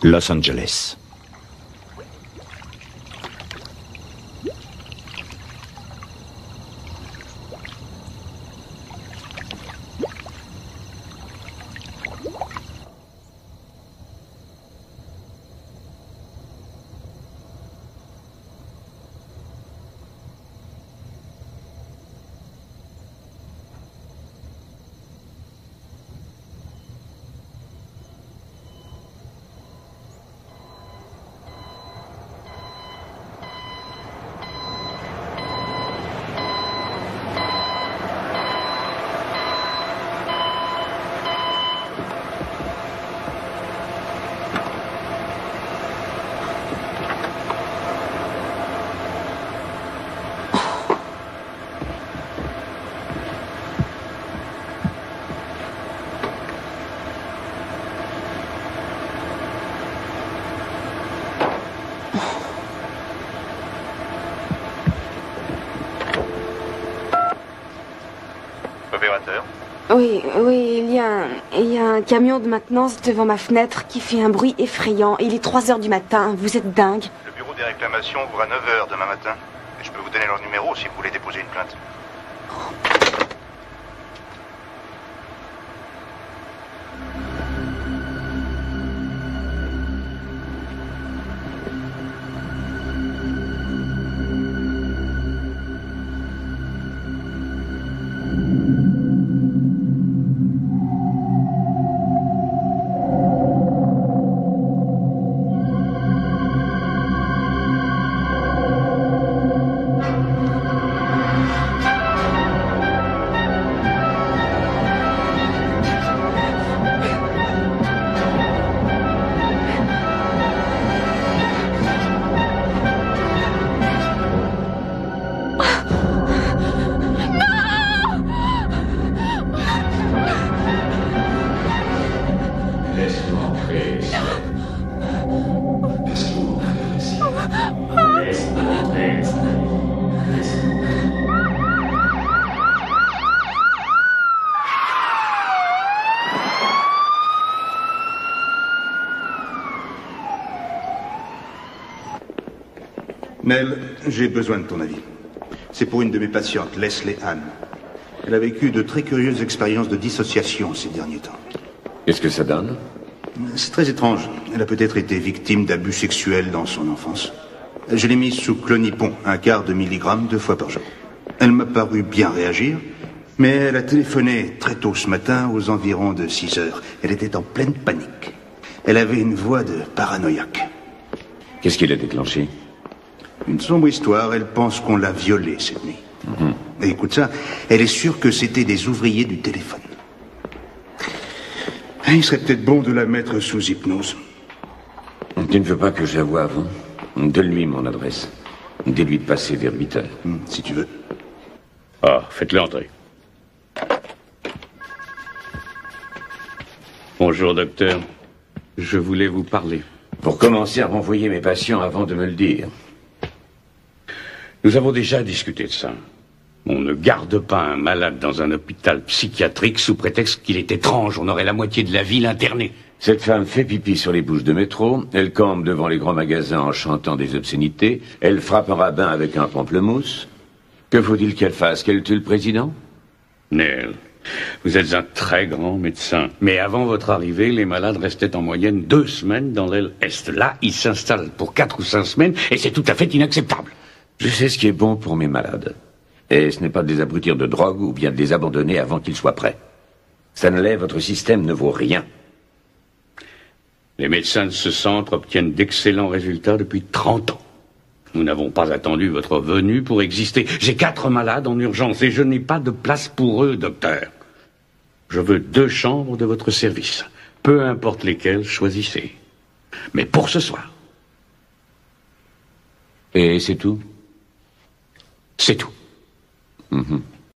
Los Angeles. Oui, il y a un camion de maintenance devant ma fenêtre qui fait un bruit effrayant. Il est 3 heures du matin, vous êtes dingue. Le bureau des réclamations ouvre à 9 heures demain matin. Et je peux vous donner leur numéro si vous voulez déposer une plainte. Nell, j'ai besoin de ton avis. C'est pour une de mes patientes, Leslie Ann. Elle a vécu de très curieuses expériences de dissociation ces derniers temps. Qu'est-ce que ça donne? C'est très étrange. Elle a peut-être été victime d'abus sexuels dans son enfance. Je l'ai mise sous clonipon, 1/4 de milligramme 2 fois par jour. Elle m'a paru bien réagir, mais elle a téléphoné très tôt ce matin, aux environs de 6 heures. Elle était en pleine panique. Elle avait une voix de paranoïaque. Qu'est-ce qui l'a déclenché? Une sombre histoire, elle pense qu'on l'a violée cette nuit. Et écoute ça, elle est sûre que c'était des ouvriers du téléphone. Il serait peut-être bon de la mettre sous hypnose. Tu ne veux pas que je la voie avant? Donne-lui mon adresse. Dis-lui de passer vers 8 heures. Si tu veux. Ah, faites-le entrer. Bonjour, docteur. Je voulais vous parler. Pour commencer à renvoyer mes patients avant de me le dire. Nous avons déjà discuté de ça. On ne garde pas un malade dans un hôpital psychiatrique sous prétexte qu'il est étrange. On aurait la moitié de la ville internée. Cette femme fait pipi sur les bouches de métro, elle campe devant les grands magasins en chantant des obscénités, elle frappe un rabbin avec un pamplemousse. Que faut-il qu'elle fasse? Qu'elle tue le président? Neil, vous êtes un très grand médecin. Mais avant votre arrivée, les malades restaient en moyenne 2 semaines dans l'aile Est. Là, ils s'installent pour 4 ou 5 semaines et c'est tout à fait inacceptable. Je sais ce qui est bon pour mes malades. Et ce n'est pas de les abrutir de drogue ou bien de les abandonner avant qu'ils soient prêts. Ça ne l'est, votre système ne vaut rien. Les médecins de ce centre obtiennent d'excellents résultats depuis 30 ans. Nous n'avons pas attendu votre venue pour exister. J'ai 4 malades en urgence et je n'ai pas de place pour eux, docteur. Je veux 2 chambres de votre service. Peu importe lesquelles, choisissez. Mais pour ce soir. Et c'est tout? C'est tout. Mm-hmm.